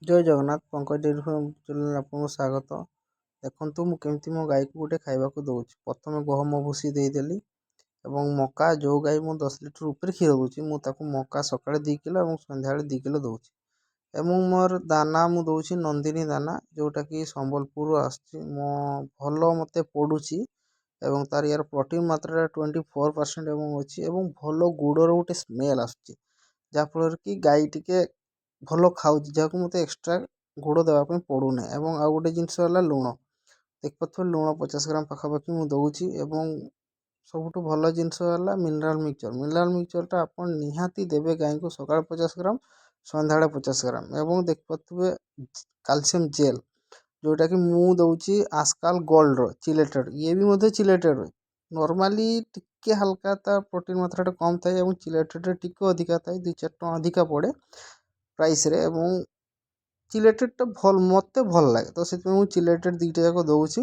ଜୟ Jagannath Pankaj dairy farm channel ଆପଣଙ୍କୁ ସ୍ୱାଗତ। ଦେଖନ୍ତୁ ମୁଁ କେମିତି ମୋ ଗାଈକୁ ଗୋଟେ ଖାଇବାକୁ ଦେଉଛି। ପ୍ରଥମେ ଗହମ ଭୁସି ଦେଇଦେଲି ଏବଂ ମକା, ଯେଉଁ ଗାଈ ମୁଁ 10 ଲିଟର ଉପରେ କ୍ଷୀର ଦେଉଛି ମୁଁ ତାକୁ ମକା ସକାଳେ 2 କିଲୋ ଏବଂ ସନ୍ଧ୍ୟାବେଳେ 2 କିଲୋ ଦେଉଛି। ଏବଂ ମୋର ଦାନା ମୁଁ ଦେଉଛି ନନ୍ଦିନୀ ଦାନା, ଯେଉଁଟାକି ସମ୍ବଲପୁରରୁ ଆସୁଛି। ଭଲ ମୋତେ ପଡ଼ୁଛି ଏବଂ ତାର ୟାର ପ୍ରୋଟିନ୍ ମାତ୍ରାଟା 24% ଏବଂ ଅଛି ଏବଂ ଭଲ ଗୁଡ଼ର ଗୋଟେ ସ୍ମେଲ୍ ଆସୁଛି, ଯାହାଫଳରେ କି ଗାଈ ଟିକେ ଭଲ ଖାଉଛି, ଯାହାକୁ ମୋତେ ଏକ୍ସଟ୍ରା ଗୁଡ଼ ଦେବା ପାଇଁ ପଡ଼ୁନାହିଁ। ଏବଂ ଆଉ ଗୋଟେ ଜିନିଷ ହେଲା ଲୁଣ। ଦେଖିପାରୁଥିବେ ଲୁଣ 50 ଗ୍ରାମ ପାଖାପାଖି ମୁଁ ଦେଉଛି। ଏବଂ ସବୁଠୁ ଭଲ ଜିନିଷ ହେଲା ମିନେରାଲ୍ ମିକ୍ସଚର୍। ମିନେରାଲ୍ ମିକ୍ସଚର୍ଟା ଆପଣ ନିହାତି ଦେବେ ଗାଈଙ୍କୁ, ସକାଳେ 50 ଗ୍ରାମ, ସନ୍ଧ୍ୟାବେଳେ 50 ଗ୍ରାମ। ଏବଂ ଦେଖିପାରୁଥିବେ କାଲସିୟମ୍ ଜେଲ୍, ଯେଉଁଟାକି ମୁଁ ଦେଉଛି ଆସ୍କାଲ୍ ଗୋଲ୍ଡର ଚିଲେଟେଡ଼୍। ଇଏ ବି ମଧ୍ୟ ଚିଲେଟେଡ଼୍। ନର୍ମାଲି ଟିକେ ହାଲକା ତା ପ୍ରୋଟିନ୍ ମାତ୍ରାଟା କମ୍ ଥାଏ ଏବଂ ଚିଲେଟେଡ଼୍ରେ ଟିକେ ଅଧିକା ଥାଏ, 2-4 ଟଙ୍କା ଅଧିକା ପଡ଼େ ପ୍ରାଇସ୍ରେ। ଏବଂ ଚିଲେଟେଡ଼୍ଟା ମୋତେ ଭଲ ଲାଗେ, ତ ସେଥିପାଇଁ ମୁଁ ଚିଲେଟେଡ଼୍ 2ଟା ଯାକ ଦେଉଛି।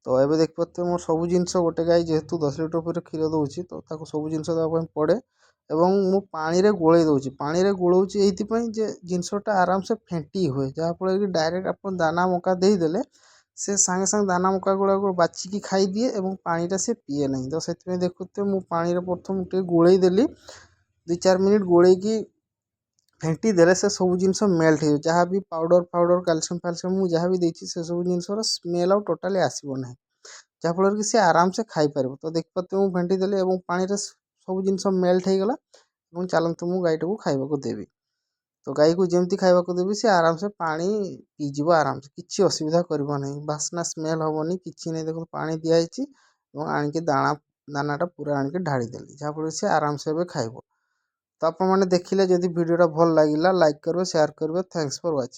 ତ ଏବେ ଦେଖିପାରୁଥିବେ ମୋର ସବୁ ଜିନିଷ, ଗୋଟେ ଗାଈ ଯେହେତୁ 10 ଲିଟର ଉପରେ କ୍ଷୀର ଦେଉଛି ତ ତାକୁ ସବୁ ଜିନିଷ ଦେବା ପାଇଁ ପଡ଼େ। ଏବଂ ମୁଁ ପାଣିରେ ଗୋଳେଇ ଦେଉଛି। ପାଣିରେ ଗୋଳଉଛି ଏଇଥିପାଇଁ ଯେ ଜିନିଷଟା ଆରାମସେ ଫେଣ୍ଟି ହୁଏ, ଯାହାଫଳରେ କି ଡାଇରେକ୍ଟ ଆପଣ ଦାନା ମକା ଦେଇଦେଲେ ସେ ସାଙ୍ଗେ ସାଙ୍ଗେ ଦାନା ମକା ଗୁଡ଼ାକୁ ବାଛିକି ଖାଇଦିଏ ଏବଂ ପାଣିଟା ସେ ପିଏ ନାହିଁ। ତ ସେଥିପାଇଁ ଦେଖୁଥିବେ ମୁଁ ପାଣିରେ ପ୍ରଥମ ଟିକେ ଗୋଳେଇ ଦେଲି, 2-4 ମିନିଟ୍ ଗୋଳେଇକି ଫେଣ୍ଟି ଦେଲେ ସେ ସବୁ ଜିନିଷ ମେଲ୍ଟ ହେଇଯିବ। ଯାହା ବି ପାଉଡ଼ର କ୍ୟାଲସିୟମ୍ ମୁଁ ଯାହା ବି ଦେଇଛି ସେସବୁ ଜିନିଷର ସ୍ମେଲ୍ ଆଉ ଟୋଟାଲି ଆସିବ ନାହିଁ, ଯାହାଫଳରେ କି ସେ ଆରାମସେ ଖାଇପାରିବ। ତ ଦେଖିପାରୁଥିବେ ମୁଁ ଫେଣ୍ଟି ଦେଲି ଏବଂ ପାଣିରେ ସବୁ ଜିନିଷ ମେଲ୍ଟ ହେଇଗଲା। ଏବଂ ଚାଲନ୍ତୁ ମୁଁ ଗାଈଟାକୁ ଖାଇବାକୁ ଦେବି। ତ ଗାଈକୁ ଯେମିତି ଖାଇବାକୁ ଦେବି ସେ ଆରାମସେ ପାଣି ପିଇଯିବ, ଆରାମସେ କିଛି ଅସୁବିଧା କରିବ ନାହିଁ, ବାସ୍ନା ସ୍ମେଲ୍ ହେବନି, କିଛି ନାହିଁ। ଦେଖନ୍ତୁ ପାଣି ଦିଆହେଇଛି ଏବଂ ଆଣିକି ଦାନାଟା ପୁରା ଆଣିକି ଢାଳିଦେଲି, ଯାହାଫଳରେ ସେ ଆରାମସେ ଏବେ ଖାଇବ। ତ ଆପଣମାନେ ଦେଖିଲେ, ଯଦି ଭିଡ଼ିଓଟା ଭଲ ଲାଗିଲା ଲାଇକ୍ କରିବେ, ସେୟାର କରିବେ। Thanks for watching.